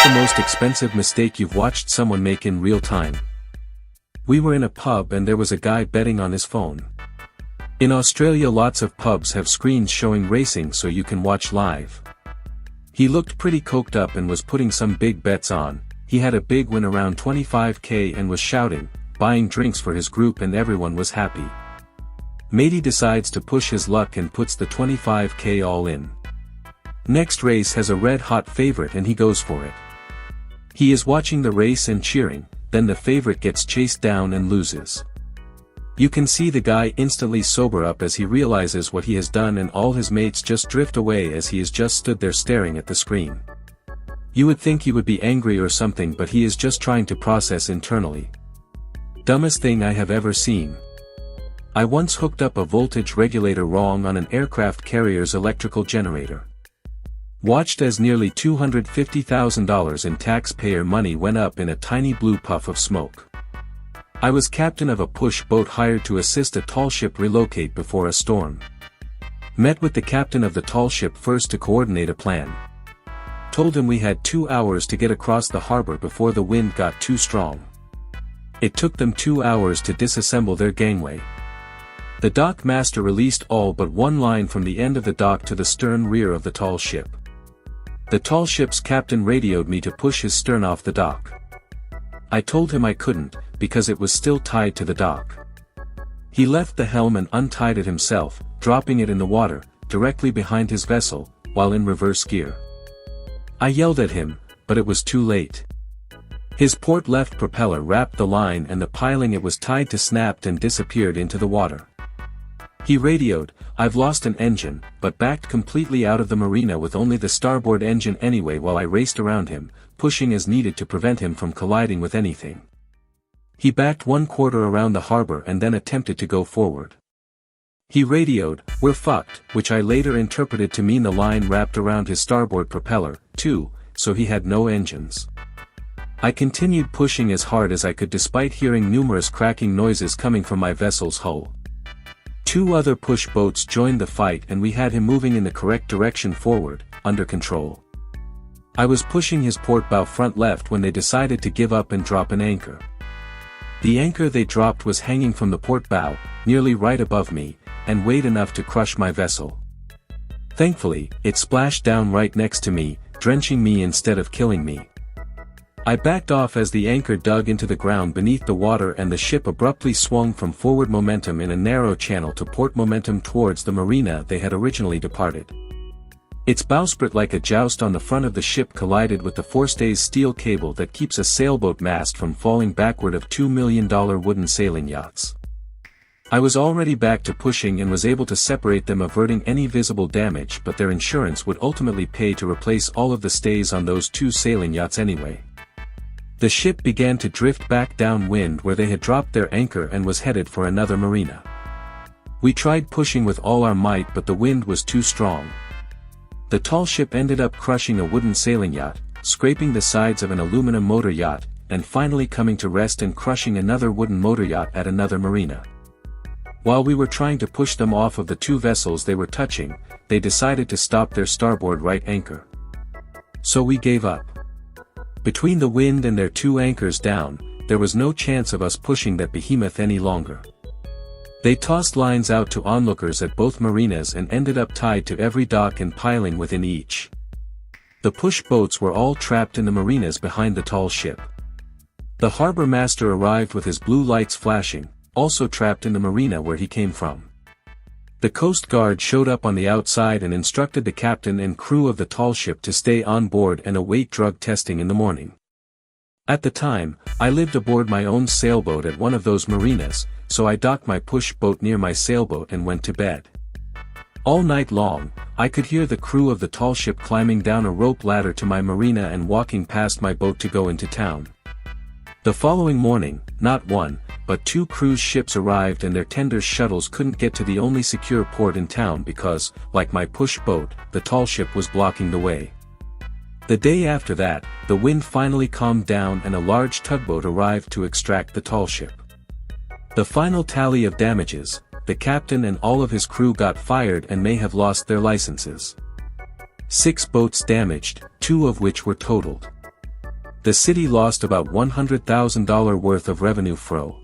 the most expensive mistake you've watched someone make in real time? We were in a pub and there was a guy betting on his phone. In Australia lots of pubs have screens showing racing so you can watch live. He looked pretty coked up and was putting some big bets on. He had a big win around 25k and was shouting, buying drinks for his group, and everyone was happy. Matey decides to push his luck and puts the 25k all in. Next race has a red-hot favorite and he goes for it. He is watching the race and cheering, then the favorite gets chased down and loses. You can see the guy instantly sober up as he realizes what he has done, and all his mates just drift away as he is just stood there staring at the screen. You would think he would be angry or something, but he is just trying to process internally. Dumbest thing I have ever seen. I once hooked up a voltage regulator wrong on an aircraft carrier's electrical generator. Watched as nearly $250,000 in taxpayer money went up in a tiny blue puff of smoke. I was captain of a push boat hired to assist a tall ship relocate before a storm. Met with the captain of the tall ship first to coordinate a plan. Told him we had 2 hours to get across the harbor before the wind got too strong. It took them 2 hours to disassemble their gangway. The dock master released all but one line from the end of the dock to the stern rear of the tall ship. The tall ship's captain radioed me to push his stern off the dock. I told him I couldn't, because it was still tied to the dock. He left the helm and untied it himself, dropping it in the water, directly behind his vessel, while in reverse gear. I yelled at him, but it was too late. His port left propeller wrapped the line and the piling it was tied to snapped and disappeared into the water. He radioed, "I've lost an engine," but backed completely out of the marina with only the starboard engine anyway, while I raced around him, pushing as needed to prevent him from colliding with anything. He backed 1/4 around the harbor and then attempted to go forward. He radioed, "We're fucked," which I later interpreted to mean the line wrapped around his starboard propeller, too, so he had no engines. I continued pushing as hard as I could despite hearing numerous cracking noises coming from my vessel's hull. 2 other push boats joined the fight and we had him moving in the correct direction forward, under control. I was pushing his port bow front left when they decided to give up and drop an anchor. The anchor they dropped was hanging from the port bow, nearly right above me, and weighed enough to crush my vessel. Thankfully, it splashed down right next to me, drenching me instead of killing me. I backed off as the anchor dug into the ground beneath the water and the ship abruptly swung from forward momentum in a narrow channel to port momentum towards the marina they had originally departed. Its bowsprit like a joust on the front of the ship collided with the forestay's steel cable that keeps a sailboat mast from falling backward of $2 million wooden sailing yachts. I was already back to pushing and was able to separate them, averting any visible damage, but their insurance would ultimately pay to replace all of the stays on those 2 sailing yachts anyway. The ship began to drift back downwind where they had dropped their anchor and was headed for another marina. We tried pushing with all our might, but the wind was too strong. The tall ship ended up crushing a wooden sailing yacht, scraping the sides of an aluminum motor yacht, and finally coming to rest and crushing another wooden motor yacht at another marina. While we were trying to push them off of the 2 vessels they were touching, they decided to stop their starboard right anchor. So we gave up. Between the wind and their 2 anchors down, there was no chance of us pushing that behemoth any longer. They tossed lines out to onlookers at both marinas and ended up tied to every dock and piling within each. The push boats were all trapped in the marinas behind the tall ship. The harbor master arrived with his blue lights flashing, also trapped in the marina where he came from. The Coast Guard showed up on the outside and instructed the captain and crew of the tall ship to stay on board and await drug testing in the morning. At the time, I lived aboard my own sailboat at one of those marinas, so I docked my push boat near my sailboat and went to bed. All night long, I could hear the crew of the tall ship climbing down a rope ladder to my marina and walking past my boat to go into town. The following morning, not 1, but 2 cruise ships arrived and their tender shuttles couldn't get to the only secure port in town because, like my push boat, the tall ship was blocking the way. The day after that, the wind finally calmed down and a large tugboat arrived to extract the tall ship. The final tally of damages, the captain and all of his crew got fired and may have lost their licenses. 6 boats damaged, 2 of which were totaled. The city lost about $100,000 worth of revenue fro.